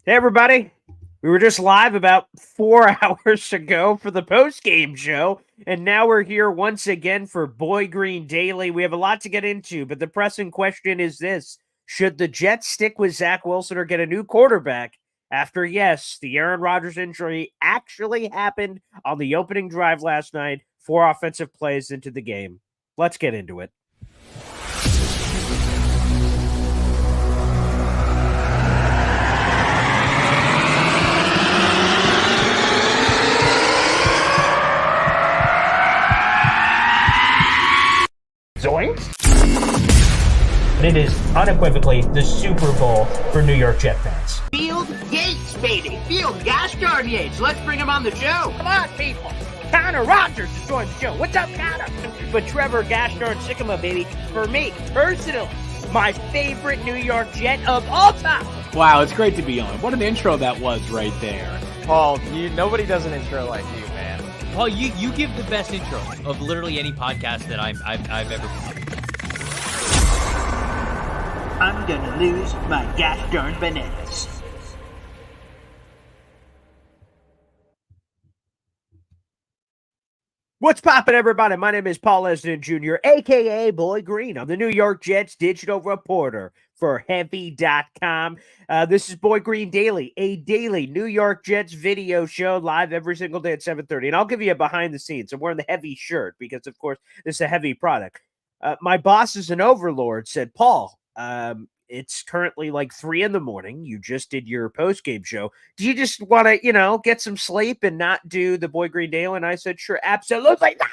Hey, everybody. We were just live about 4 hours ago for the post-game show, and now we're here once again for Boy Green Daily. We have a lot to get into, but the pressing question is this. Should the Jets stick with Zach Wilson or get a new quarterback after, yes, the Aaron Rodgers injury actually happened on the opening drive last night, 4 offensive plays into the game? Let's get into it. Zoinks! It is unequivocally the Super Bowl for New York Jet fans. Field Yates, baby. Field Gosh darn Yates. Let's bring him on the show. Come on, people. Aaron Rodgers is joining the show. What's up, Connor? But Trevor Gosh darn Sycamore, baby, for me, personally, my favorite New York Jet of all time. Wow, it's great to be on. What an intro that was right there. Paul, nobody does an intro like you, man. Paul, you give the best intro of literally any podcast that I've ever been. I'm gonna lose my gosh darn bananas. What's poppin', everybody? My name is Paul Esden Jr., a.k.a. Boy Green. I'm the New York Jets digital reporter for Heavy.com. This is Boy Green Daily, a daily New York Jets video show live every single day at 7:30. And I'll give you a behind the scenes. I'm wearing the Heavy shirt because, of course, this is a Heavy product. My boss is an overlord, said, Paul, it's currently like 3 a.m. You just did your post-game show. Do you just want to, get some sleep and not do the Boy Green Daily? And I said, sure, absolutely not.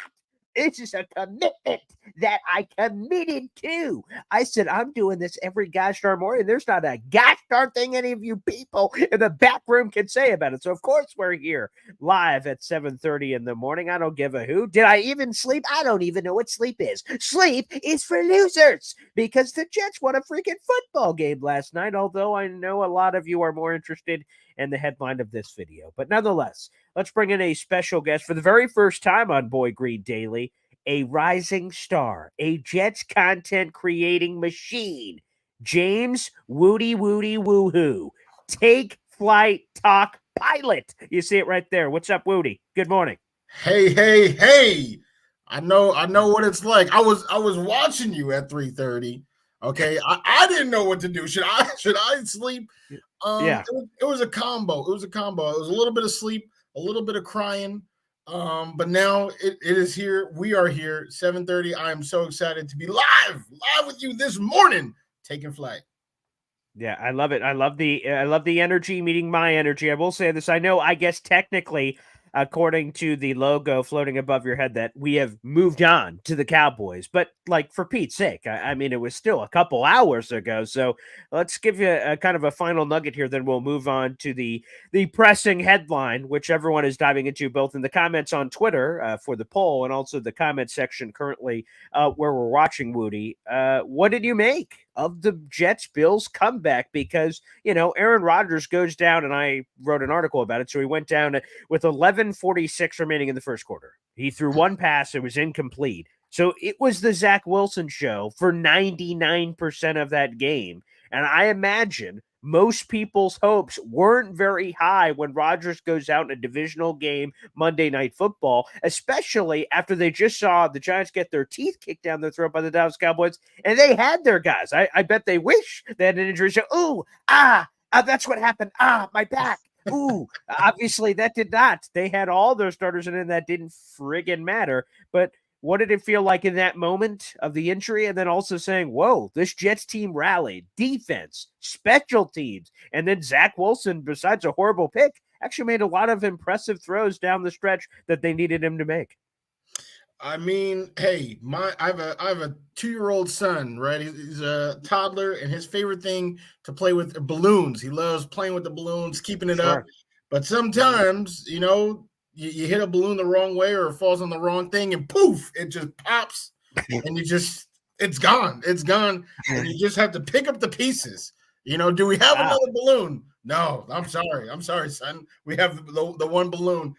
This is a commitment that I committed to. I said, I'm doing this every gosh darn morning. There's not a gosh darn thing any of you people in the back room can say about it. So, of course, we're here live at 7:30 in the morning. I don't give a hoot. Did I even sleep? I don't even know what sleep is. Sleep is for losers because the Jets won a freaking football game last night, although I know a lot of you are more interested in the headline of this video. But nonetheless, let's bring in a special guest for the very first time on Boy Green Daily, a rising star, a Jets content creating machine, James Woody Woohoo. Take flight talk pilot. You see it right there. What's up, Woody? Good morning. Hey. I know what it's like. I was watching you at 3:30. Okay. I didn't know what to do. Should I sleep? Yeah. It was a combo. It was a little bit of sleep, a little bit of crying. But now it is here. We are here, 7:30. I am so excited to be live with you this morning, taking flight. Yeah, I love it. I love the energy meeting my energy. I will say this. I guess technically, according to the logo floating above your head, that we have moved on to the Cowboys. But like, for Pete's sake, I mean, it was still a couple hours ago. So let's give you a kind of a final nugget here. Then we'll move on to the pressing headline, which everyone is diving into, both in the comments on Twitter for the poll and also the comment section currently where we're watching, Woody. What did you make of the Jets-Bills comeback? Because, Aaron Rodgers goes down, and I wrote an article about it. So he went down with 11:46 remaining in the first quarter. He threw one pass. It was incomplete. So it was the Zach Wilson show for 99% of that game. And I imagine most people's hopes weren't very high when Rodgers goes out in a divisional game Monday Night Football, especially after they just saw the Giants get their teeth kicked down their throat by the Dallas Cowboys, and they had their guys. I bet they wish they had an injury. So, that's what happened. My back. Ooh, obviously that did not. They had all their starters, and then that didn't friggin' matter. But what did it feel like in that moment of the injury? And then also saying, whoa, this Jets team rallied, defense, special teams. And then Zach Wilson, besides a horrible pick, actually made a lot of impressive throws down the stretch that they needed him to make. I mean, hey, I have a 2-year-old son, right? He's a toddler, and his favorite thing to play with are balloons. He loves playing with the balloons, keeping it up. But sometimes, you hit a balloon the wrong way, or it falls on the wrong thing, and poof, it just pops, and it's gone. It's gone, and you just have to pick up the pieces. Do we have another balloon? No, I'm sorry, son. We have the one balloon.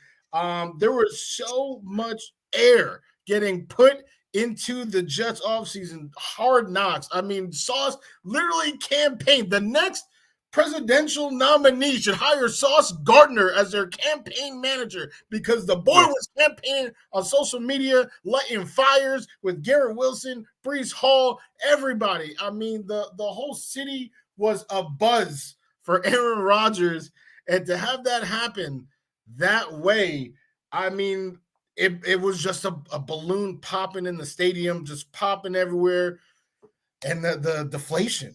There was so much air getting put into the Jets offseason. Hard knocks. I mean, Sauce literally campaigned. The next presidential nominee should hire Sauce Gardner as their campaign manager because the boy was campaigning on social media, lighting fires with Garrett Wilson, Breece Hall, everybody. I mean, the whole city was abuzz for Aaron Rodgers, and to have that happen that way, I mean, it was just a balloon popping in the stadium, just popping everywhere, and the deflation.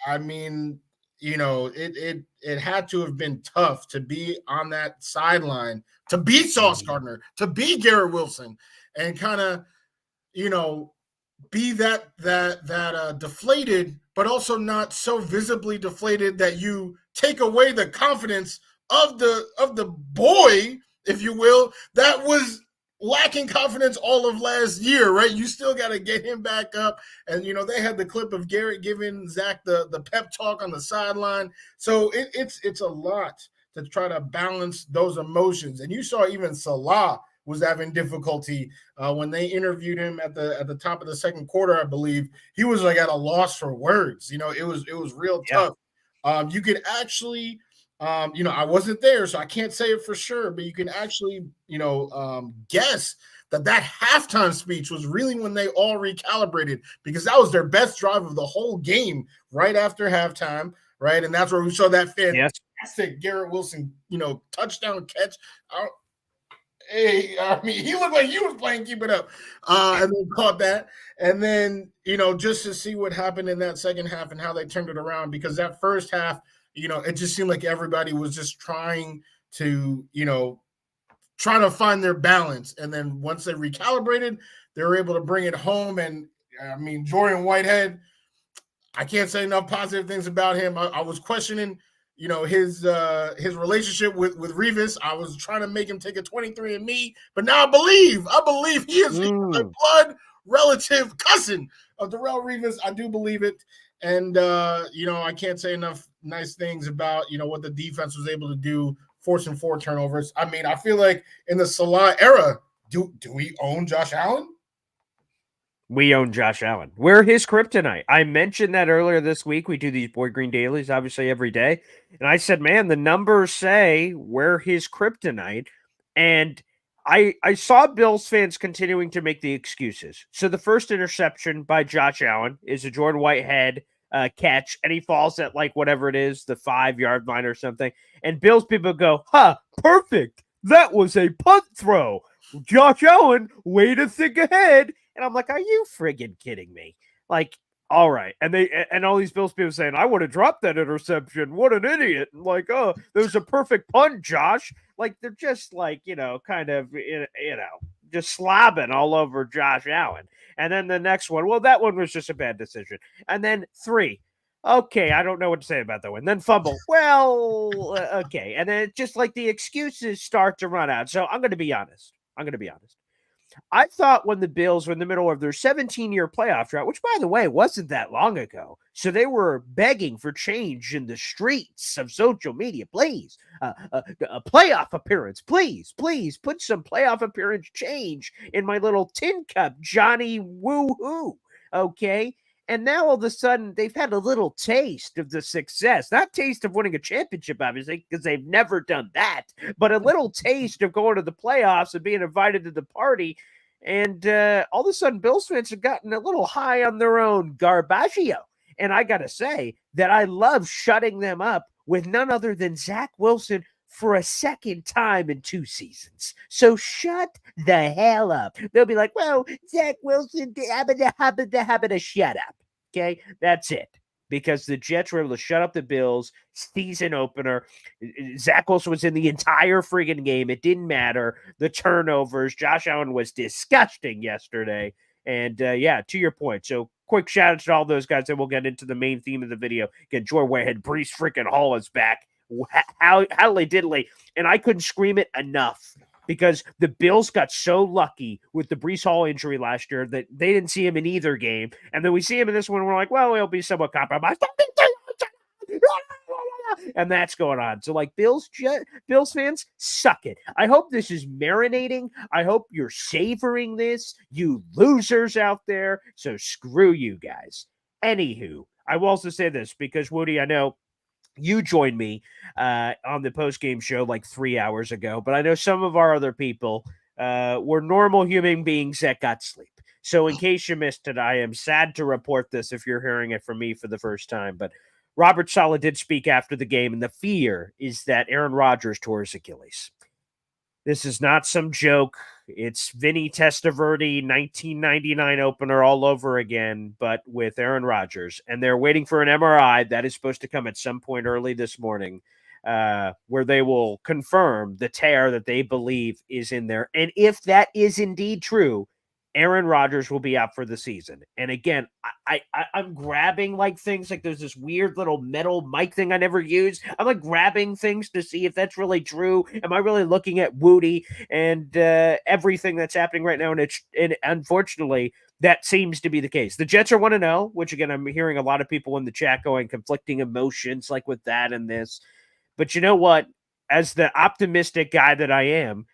I mean, you know, it had to have been tough to be on that sideline, to be Sauce Gardner, to be Garrett Wilson, and kind of, you know, be that deflated, but also not so visibly deflated that you take away the confidence of the boy, if you will, that was lacking confidence all of last year, right? You still got to get him back up. And, you know, they had the clip of Garrett giving Zach the pep talk on the sideline. So it's a lot to try to balance those emotions. And you saw even Salah was having difficulty when they interviewed him at the top of the second quarter, I believe. He was like at a loss for words. You know, it was real tough. You could actually you know, I wasn't there, so I can't say it for sure, but you can actually, you know, guess that halftime speech was really when they all recalibrated, because that was their best drive of the whole game right after halftime, right? And that's where we saw that fantastic Garrett Wilson, you know, touchdown catch. I mean, he looked like he was playing Keep It Up, and then caught that. And then, you know, just to see what happened in that second half and how they turned it around, because that first half, you know, it just seemed like everybody was just trying to find their balance. And then once they recalibrated, they were able to bring it home. And I mean, Jordan Whitehead, I can't say enough positive things about him. I was questioning, you know, his relationship with Revis. I was trying to make him take a 23andMe, but now I believe he is a blood relative cousin of Darrelle Revis. I do believe it. And, you know, I can't say enough nice things about, you know, what the defense was able to do, forcing 4 turnovers. I mean, I feel like in the Salah era, do we own Josh Allen? We own Josh Allen. We're his kryptonite. I mentioned that earlier this week. We do these Boy Green dailies, obviously, every day. And I said, man, the numbers say we're his kryptonite. And I saw Bills fans continuing to make the excuses. So the first interception by Josh Allen is a Jordan Whitehead catch, and he falls at like whatever it is, the 5-yard line or something. And Bills people go, perfect. That was a punt throw. Josh Allen, way to think ahead. And I'm like, are you friggin' kidding me? Like, all right. And all these Bills people saying, I would have dropped that interception. What an idiot. And like, oh, there was a perfect punt, Josh. Like, they're just like, you know, kind of, you know, just slobbing all over Josh Allen. And then the next one, well, that one was just a bad decision. And then 3. Okay, I don't know what to say about that one. Then fumble. Well, okay. And then just like the excuses start to run out. So I'm going to be honest. I thought when the Bills were in the middle of their 17-year playoff drought, which, by the way, wasn't that long ago, so they were begging for change in the streets of social media. Please, a playoff appearance. Please put some playoff appearance change in my little tin cup, Johnny Woo-hoo, okay? And now all of a sudden, they've had a little taste of the success. Not taste of winning a championship, obviously, because they've never done that, but a little taste of going to the playoffs and being invited to the party. And all of a sudden, Bills fans have gotten a little high on their own garbaggio. And I got to say that I love shutting them up with none other than Zach Wilson for a second time in 2 seasons. So shut the hell up. They'll be like, well, Zach Wilson, shut up. Okay, that's it. Because the Jets were able to shut up the Bills season opener. Zach Wilson was in the entire friggin' game. It didn't matter. The turnovers. Josh Allen was disgusting yesterday. And yeah, to your point. So quick shout out to all those guys, and we'll get into the main theme of the video. Again, Jordan Whitehead, Breece freaking Hall is back. How diddly. And I couldn't scream it enough because the Bills got so lucky with the Breece Hall injury last year that they didn't see him in either game. And then we see him in this one, and we're like, well, he'll be somewhat compromised. And that's going on. So, like, Bills fans, suck it. I hope this is marinating. I hope you're savoring this, you losers out there. So screw you guys. Anywho, I will also say this because, Woody, I know you joined me on the post-game show like 3 hours ago, but I know some of our other people were normal human beings that got sleep. So in case you missed it, I am sad to report this if you're hearing it from me for the first time, but Robert Saleh did speak after the game, and the fear is that Aaron Rodgers tore his Achilles. This is not some joke. It's Vinny Testaverde 1999 opener all over again, but with Aaron Rodgers. And they're waiting for an MRI that is supposed to come at some point early this morning, where they will confirm the tear that they believe is in there. And if that is indeed true, Aaron Rodgers will be out for the season. And again, I'm grabbing like things like there's this weird little metal mic thing I never use. I'm like grabbing things to see if that's really true. Am I really looking at Woody and everything that's happening right now? And unfortunately, that seems to be the case. The Jets are 1-0, which again, I'm hearing a lot of people in the chat going conflicting emotions like with that and this. But you know what? As the optimistic guy that I am,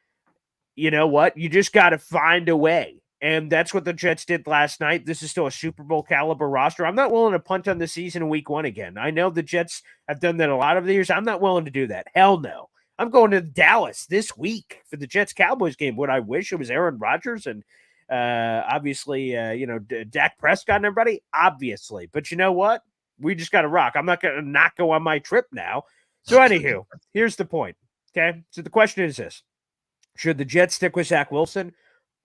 you know what? You just got to find a way. And that's what the Jets did last night. This is still a Super Bowl caliber roster. I'm not willing to punt on the season in week 1 again. I know the Jets have done that a lot of the years. I'm not willing to do that. Hell no. I'm going to Dallas this week for the Jets-Cowboys game. Would I wish it was Aaron Rodgers and obviously, Dak Prescott and everybody? Obviously. But you know what? We just got to rock. I'm not going to not go on my trip now. So anywho, here's the point. Okay? So the question is this. Should the Jets stick with Zach Wilson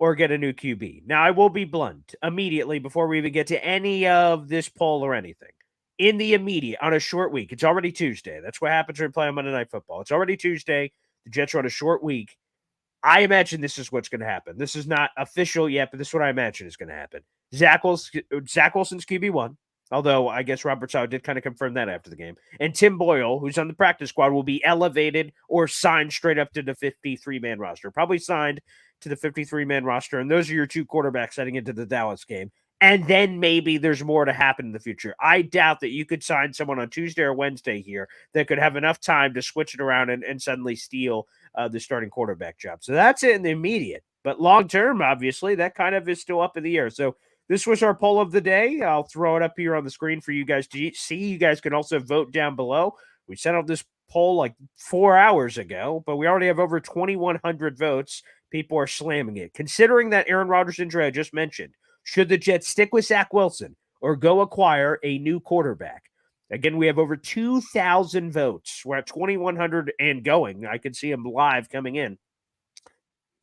or get a new QB? Now, I will be blunt immediately before we even get to any of this poll or anything. In the immediate, on a short week, it's already Tuesday. That's what happens when we play on Monday Night Football. It's already Tuesday. The Jets are on a short week. I imagine this is what's going to happen. This is not official yet, but this is what I imagine is going to happen. Zach Wilson's QB1, although I guess Robert Saleh did kind of confirm that after the game. And Tim Boyle, who's on the practice squad, will be elevated or signed straight up to the 53-man roster. Probably signed to the 53-man roster, and those are your two quarterbacks heading into the Dallas game. And then maybe there's more to happen in the future. I doubt that you could sign someone on Tuesday or Wednesday here that could have enough time to switch it around and suddenly steal the starting quarterback job. So that's it in the immediate. But long-term, obviously, that kind of is still up in the air. So this was our poll of the day. I'll throw it up here on the screen for you guys to see. You guys can also vote down below. We sent out this poll like 4 hours ago, but we already have over 2,100 votes. People are slamming it. Considering that Aaron Rodgers injury I just mentioned, should the Jets stick with Zach Wilson or go acquire a new quarterback? Again, we have over 2,000 votes. We're at 2,100 and going. I can see them live coming in.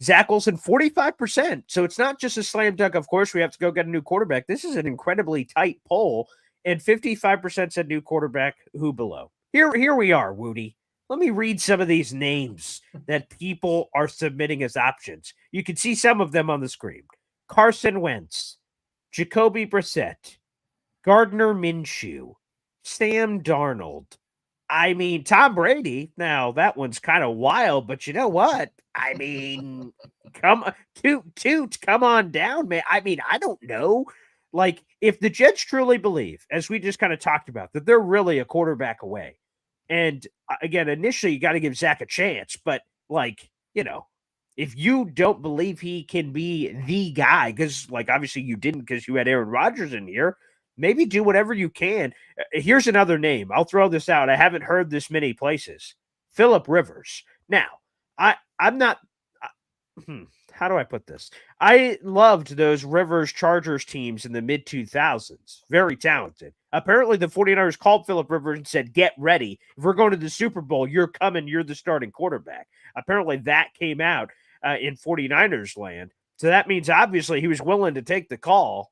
Zach Wilson, 45%. So it's not just a slam dunk. Of course, we have to go get a new quarterback. This is an incredibly tight poll. And 55% said new quarterback. Who below? Here we are, Woody. Let me read some of these names that people are submitting as options. You can see some of them on the screen. Carson Wentz, Jacoby Brissett, Gardner Minshew, Sam Darnold. I mean, Tom Brady. Now, that one's kind of wild, but you know what? I mean, come on down, man. I mean, I don't know. Like, if the Jets truly believe, as we just kind of talked about, that they're really a quarterback away. And again, initially, you got to give Zach a chance. But, like, if you don't believe he can be the guy, because, like, obviously you didn't because you had Aaron Rodgers in here, maybe do whatever you can. Here's another name. I'll throw this out. I haven't heard this many places. Phillip Rivers. Now, I'm not how do I put this? I loved those Rivers Chargers teams in the mid-2000s. Very talented. Apparently, the 49ers called Phillip Rivers and said, get ready. If we're going to the Super Bowl, you're coming. You're the starting quarterback. Apparently, that came out in 49ers land. So that means, obviously, he was willing to take the call.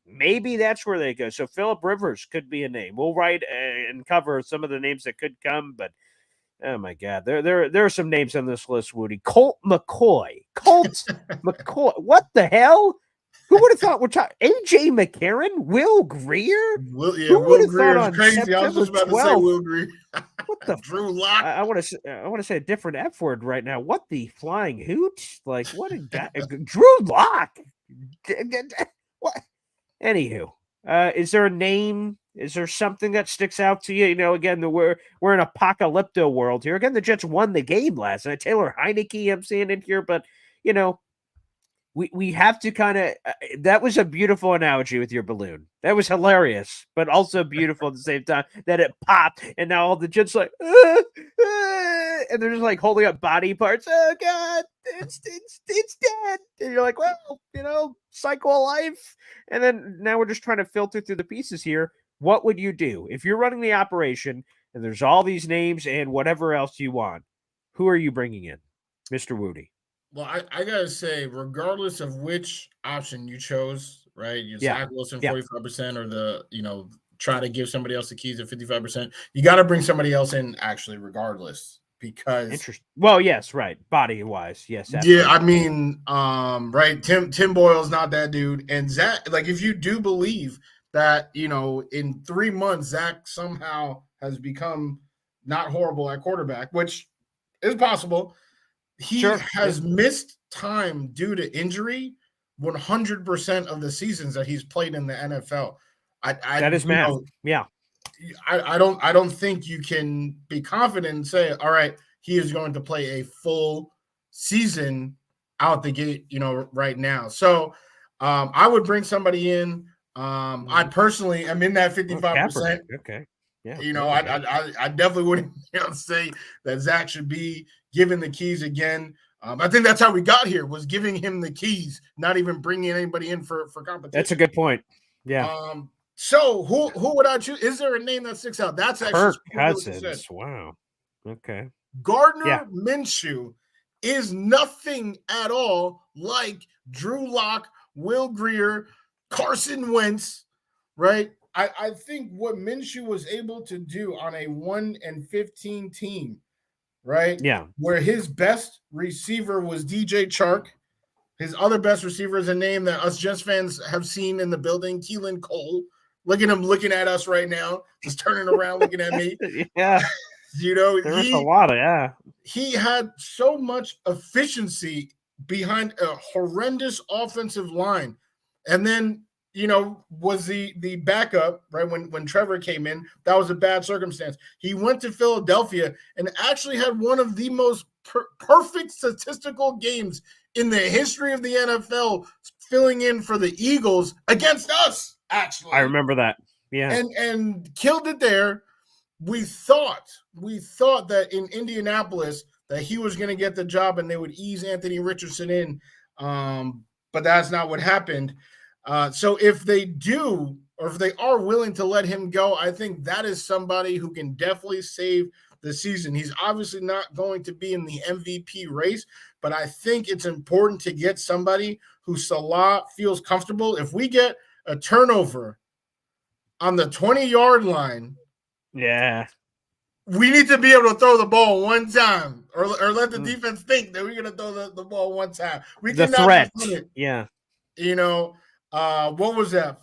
Maybe that's where they go. So Phillip Rivers could be a name. We'll write and cover some of the names that could come, but oh my God, there are some names on this list, Woody. Colt McCoy. What the hell? Who would have thought we're talking? AJ McCarron? Will Greer? Will Greer is crazy. I was just about to say Will Greer. What the Drew Lock? I want to say a different F word right now. What the flying hoot? Like what a guy? Drew Lock. What? Anywho, is there a name? Is there something that sticks out to you? Again, we're in apocalypto world here. Again, the Jets won the game last night. Taylor Heineke, I'm seeing it here, but we have to kind of that was a beautiful analogy with your balloon. That was hilarious, but also beautiful at the same time that it popped, and now all the Jets like, and they're just like holding up body parts. Oh God, it's dead. And you're like, well, cycle of life. And then now we're just trying to filter through the pieces here. What would you do if you're running the operation and there's all these names and whatever else you want? Who are you bringing in, Mr. Woody? Well, I gotta say, regardless of which option you chose, right? You Yeah. Zach Wilson Yeah. 45%, or try to give somebody else the keys at 55%. You got to bring somebody else in, actually, regardless, because Interesting. Well, yes, right. Body wise, yes. yeah, I Absolutely. mean, right. Tim Boyle's not that dude, and Zach. Like, if you do believe that, in 3 months Zach somehow has become not horrible at quarterback, which is possible. He Sure. has missed time due to injury 100% of the seasons that he's played in the NFL. That is math. Yeah. I don't think you can be confident and say, all right, he is going to play a full season out the gate, right now. So I would bring somebody in. I personally am in that 55%. Okay. Yeah. I definitely wouldn't say that Zach should be given the keys again. I think that's how we got here, was giving him the keys, not even bringing anybody in for competition. That's a good point. Yeah. So who would I choose? Is there a name that sticks out? That's actually Kirk Cousins. Wow. Okay. Gardner Minshew is nothing at all like Drew Lock, Will Grier, Carson Wentz, right? I think what Minshew was able to do on a 1-15 team, right? Yeah. Where his best receiver was DJ Chark. His other best receiver is a name that us Jets fans have seen in the building, Keelan Cole. Look at him looking at us right now, just turning around looking at me. Yeah. There's a lot of, he had so much efficiency behind a horrendous offensive line. And then, was the backup, right? When Trevor came in, that was a bad circumstance. He went to Philadelphia and actually had one of the most perfect statistical games in the history of the NFL, filling in for the Eagles against us, actually. I remember that. Yeah. And killed it there. We thought that in Indianapolis that he was going to get the job and they would ease Anthony Richardson in, but that's not what happened. So if they do, or if they are willing to let him go, I think that is somebody who can definitely save the season. He's obviously not going to be in the MVP race, but I think it's important to get somebody who Salah feels comfortable. If we get a turnover on the 20-yard line, yeah, we need to be able to throw the ball one time, or let the defense think that we're going to throw the ball one time. We the cannot threat. it. Yeah. What was that?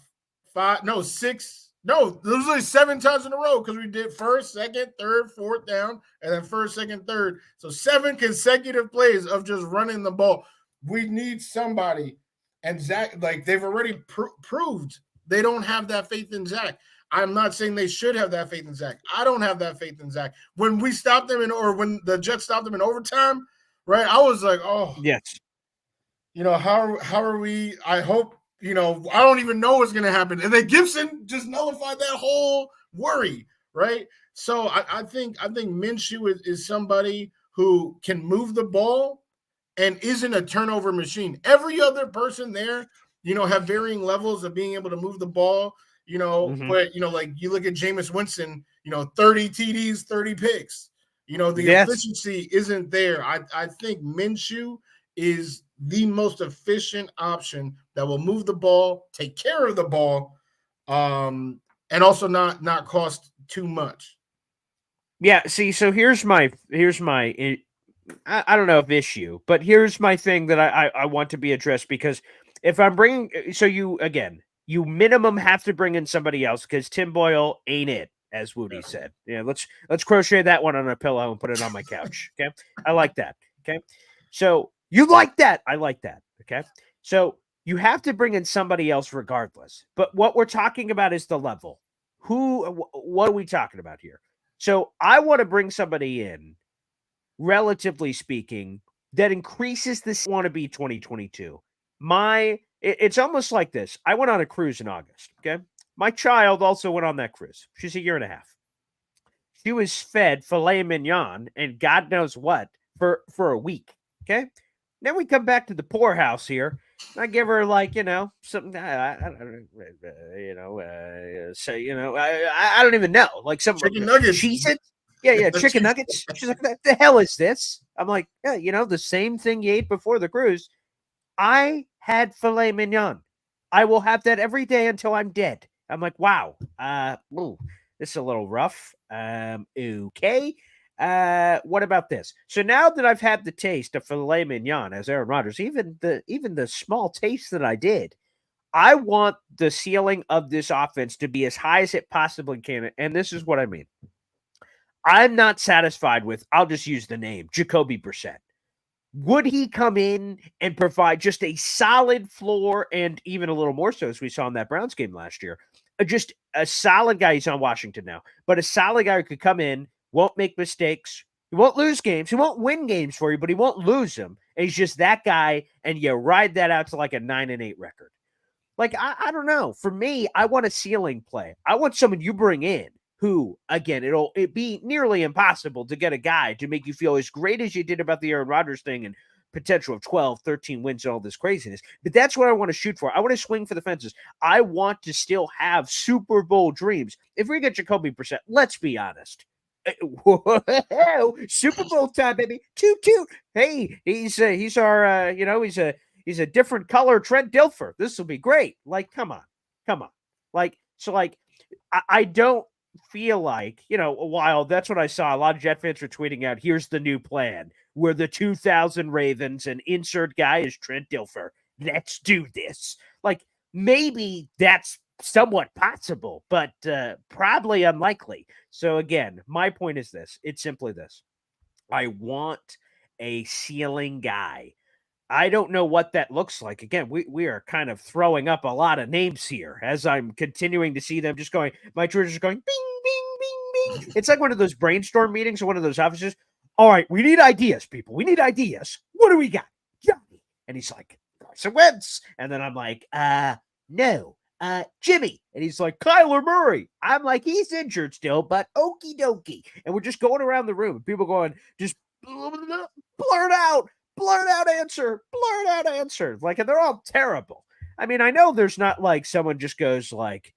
6. No, there was like 7 times in a row, because we did first, second, third, fourth down, and then first, second, third. So 7 consecutive plays of just running the ball. We need somebody. And Zach, like, they've already proved they don't have that faith in Zach. I'm not saying they should have that faith in Zach. I don't have that faith in Zach. When we stopped them or when the Jets stopped them in overtime, right? I was like, oh, yes. How are we? I hope, I don't even know what's going to happen. And then Gibson just nullified that whole worry, right? So I think Minshew is somebody who can move the ball and isn't a turnover machine. Every other person there, have varying levels of being able to move the ball. But, like, you look at Jameis Winston, 30 TDs, 30 picks. Efficiency isn't there. I think Minshew is the most efficient option that will move the ball, take care of the ball, and also not cost too much. Yeah, see, so here's my I don't know if issue, but here's my thing that I want to be addressed, because if I'm bringing, so you minimum have to bring in somebody else, because Tim Boyle ain't it, as Woody said. Yeah, let's crochet that one on a pillow and put it on my couch. Okay, I like that. Okay, so you like that, I like that. Okay, so you have to bring in somebody else regardless. But what we're talking about is the level. What are we talking about here? So I want to bring somebody in, relatively speaking, that increases this wannabe 2022. It's almost like this. I went on a cruise in August. Okay. My child also went on that cruise. She's a year and a half. She was fed filet mignon and God knows what for a week. Okay. Then we come back to the poorhouse here. I give her something. I don't even know, like some chicken nuggets. Chicken nuggets. She's like, "What the hell is this?" I'm like, "Yeah, the same thing you ate before the cruise." I had filet mignon. I will have that every day until I'm dead. I'm like, wow. This is a little rough. Okay. What about this? So now that I've had the taste of filet mignon as Aaron Rodgers, even the small taste that I did, I want the ceiling of this offense to be as high as it possibly can. And this is what I mean. I'm not satisfied with, I'll just use the name, Jacoby Brissett. Would he come in and provide just a solid floor, and even a little more so as we saw in that Browns game last year? Just a solid guy. He's on Washington now, but a solid guy who could come in, won't make mistakes. He won't lose games. He won't win games for you, but he won't lose them. And he's just that guy, and you ride that out to like a 9-8 record. Like, I don't know. For me, I want a ceiling play. I want someone you bring in who, again, it'd be nearly impossible to get a guy to make you feel as great as you did about the Aaron Rodgers thing and potential of 12, 13 wins and all this craziness. But that's what I want to shoot for. I want to swing for the fences. I want to still have Super Bowl dreams. If we get Jacoby Brissett, let's be honest. Super Bowl time, baby. Toot toot. Hey, he's our he's a different color Trent Dilfer. This will be great. Like, come on. I don't feel like, while that's what I saw, a lot of Jet fans were tweeting out, here's the new plan. We're the 2000 Ravens and insert guy is Trent Dilfer. Let's do this. Like, maybe that's somewhat possible, but probably unlikely. So again, my point is this. It's simply this. I want a ceiling guy. I don't know what that looks like. Again, we are kind of throwing up a lot of names here as I'm continuing to see them just going, my Twitter's just going, bing, bing, bing, bing. It's like one of those brainstorm meetings or one of those offices. All right, we need ideas, people. We need ideas. What do we got? Johnny. And he's like, Carson Wentz. And then I'm like, no, Jimmy. And he's like, Kyler Murray. I'm like, he's injured still, but okie dokie. And we're just going around the room. People going, just blurt out answer. Like, and they're all terrible. I mean, I know there's not like someone just goes like,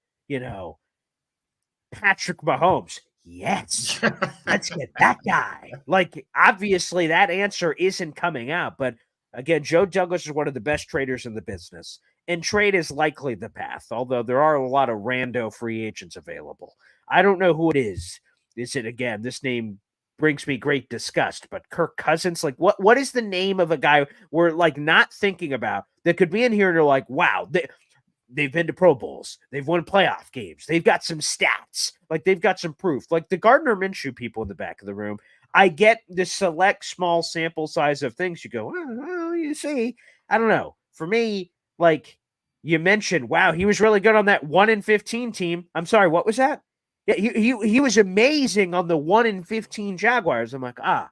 Patrick Mahomes. Yes, let's get that guy. Like, obviously that answer isn't coming out, but again, Joe Douglas is one of the best traders in the business, and trade is likely the path, although there are a lot of rando free agents available. I don't know who it is. Is it, again, this name brings me great disgust, but Kirk Cousins, like, what is the name of a guy we're like not thinking about that could be in here and you're like, wow, they've been to Pro Bowls, they've won playoff games, they've got some stats, like they've got some proof, like the Gardner Minshew people in the back of the room. I get the select small sample size of things. You go, well, you see, I don't know. For me, like you mentioned, wow, he was really good on that 1-15 team. I'm sorry, what was that? Yeah, he was amazing on the 1-15 Jaguars. I'm like, I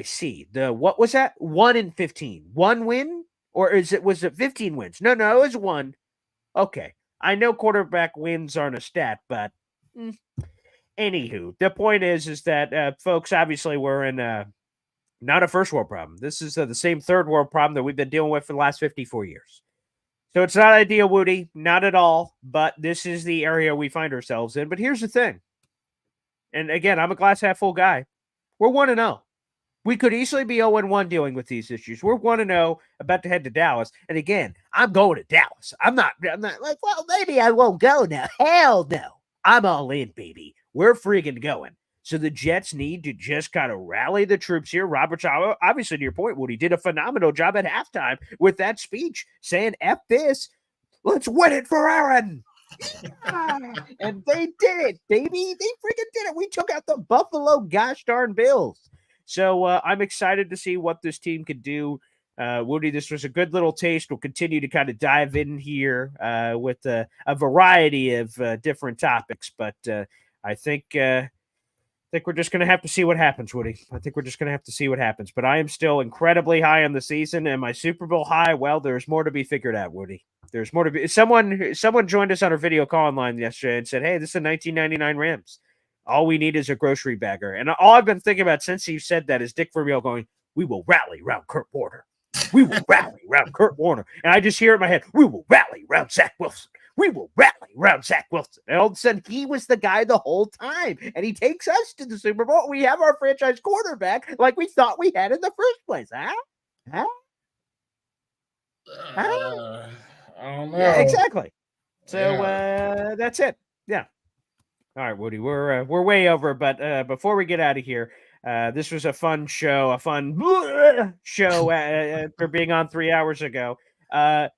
see. What was that? 1-15. One win? Or was it 15 wins? No, it was one. Okay. I know quarterback wins aren't a stat, but anywho, the point is that folks, obviously we're in not a first world problem. This is the same third world problem that we've been dealing with for the last 54 years. So it's not ideal, Woody, not at all, but this is the area we find ourselves in. But here's the thing. And again, I'm a glass half full guy. We're 1-0. We could easily be 0-1 dealing with these issues. We're 1-0, about to head to Dallas. And again, I'm going to Dallas. I'm not like, well, maybe I won't go now. Hell no. I'm all in, baby. We're freaking going. So the Jets need to just kind of rally the troops here. Robert Saleh, obviously, to your point, Woody, did a phenomenal job at halftime with that speech saying, F this, let's win it for Aaron. And they did it, baby. They freaking did it. We took out the Buffalo gosh darn Bills. So I'm excited to see what this team could do. Woody, this was a good little taste. We'll continue to kind of dive in here with a variety of different topics. But I think think we're just going to have to see what happens, Woody. I think we're just going to have to see what happens. But I am still incredibly high on the season, and my Super Bowl high, well, there's more to be figured out, Woody. There's more to be. Someone joined us on our video call online yesterday and said, hey, this is a 1999 Rams. All we need is a grocery bagger. And all I've been thinking about since he said that is Dick Vermeil going, we will rally around Kurt Warner. We will rally around Kurt Warner. And I just hear it in my head, we will rally around Zach Wilson. We will rally around Zach Wilson. And all of a sudden, he was the guy the whole time. And he takes us to the Super Bowl. We have our franchise quarterback like we thought we had in the first place. Huh? I don't know. Yeah, exactly. So that's it. Yeah. All right, Woody, we're way over, but before we get out of here, this was a fun show, show for being on 3 hours ago. I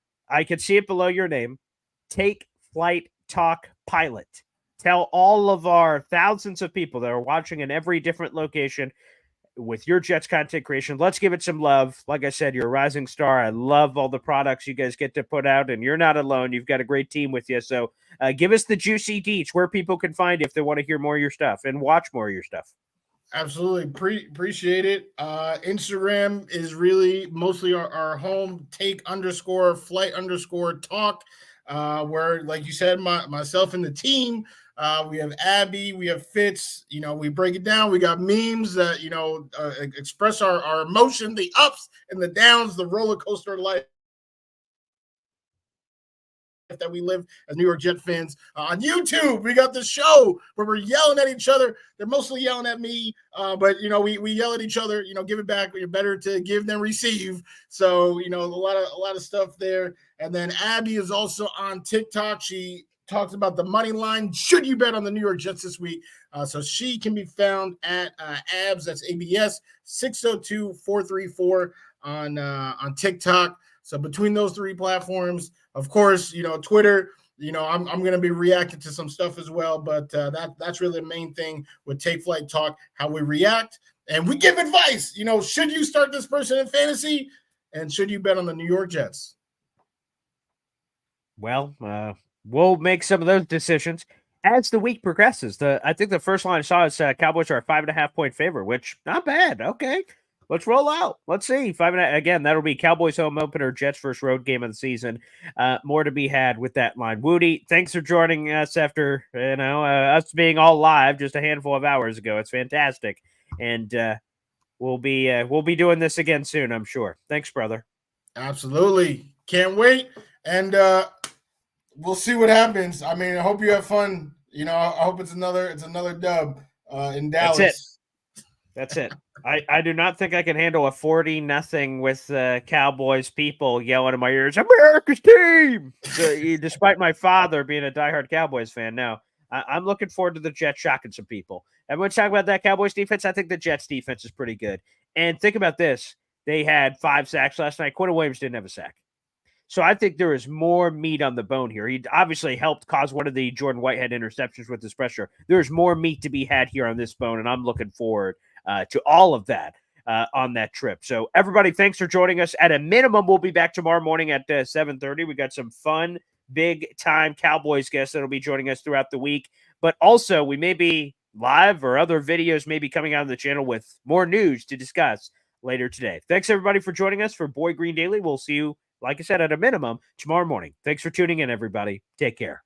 could see it below your name. Take Flight Talk Pilot. Tell all of our thousands of people that are watching in every different location with your Jets content creation. Let's give it some love. Like I said, you're a rising star. I love all the products you guys get to put out, and you're not alone. You've got a great team with you. So give us the juicy deets where people can find you if they want to hear more of your stuff and watch more of your stuff. Absolutely. Appreciate it. Instagram is really mostly our home. Take_flight_talk. Where, like you said, myself and the team, we have Abby, we have Fitz, we break it down. We got memes that, express our emotion, the ups and the downs, the roller coaster life that we live as New York Jet fans. On YouTube, we got the show where we're yelling at each other. They're mostly yelling at me, but we yell at each other. Give it back. You're better to give than receive. So a lot of stuff there. And then Abby is also on TikTok. She talks about the money line. Should you bet on the New York Jets this week? So she can be found at ABS. That's ABS 602-434 on TikTok. So between those three platforms, of course, Twitter, I'm going to be reacting to some stuff as well, but that's really the main thing with Take Flight Talk, how we react and we give advice. Should you start this person in fantasy and should you bet on the New York Jets? Well, we'll make some of those decisions as the week progresses. I think the first line I saw is Cowboys are a 5.5-point favorite, which not bad. Okay. Let's roll out. Let's see. 5.5. Again, that'll be Cowboys home opener, Jets first road game of the season. More to be had with that line. Woody, thanks for joining us after us being all live just a handful of hours ago. It's fantastic, and we'll be doing this again soon, I'm sure. Thanks, brother. Absolutely, can't wait, and we'll see what happens. I mean, I hope you have fun. I hope it's another dub in Dallas. That's it. I do not think I can handle a 40-0 with Cowboys people yelling in my ears, America's team, despite my father being a diehard Cowboys fan. No, I'm looking forward to the Jets shocking some people. Everyone's talking about that Cowboys defense. I think the Jets defense is pretty good. And think about this. They had 5 sacks last night. Quentin Williams didn't have a sack. So I think there is more meat on the bone here. He obviously helped cause one of the Jordan Whitehead interceptions with his pressure. There's more meat to be had here on this bone, and I'm looking forward to all of that on that trip. So everybody, thanks for joining us. At a minimum, we'll be back tomorrow morning at 7:30. We got some fun, big-time Cowboys guests that'll be joining us throughout the week. But also, we may be live or other videos may be coming out on the channel with more news to discuss later today. Thanks, everybody, for joining us for Boy Green Daily. We'll see you, like I said, at a minimum tomorrow morning. Thanks for tuning in, everybody. Take care.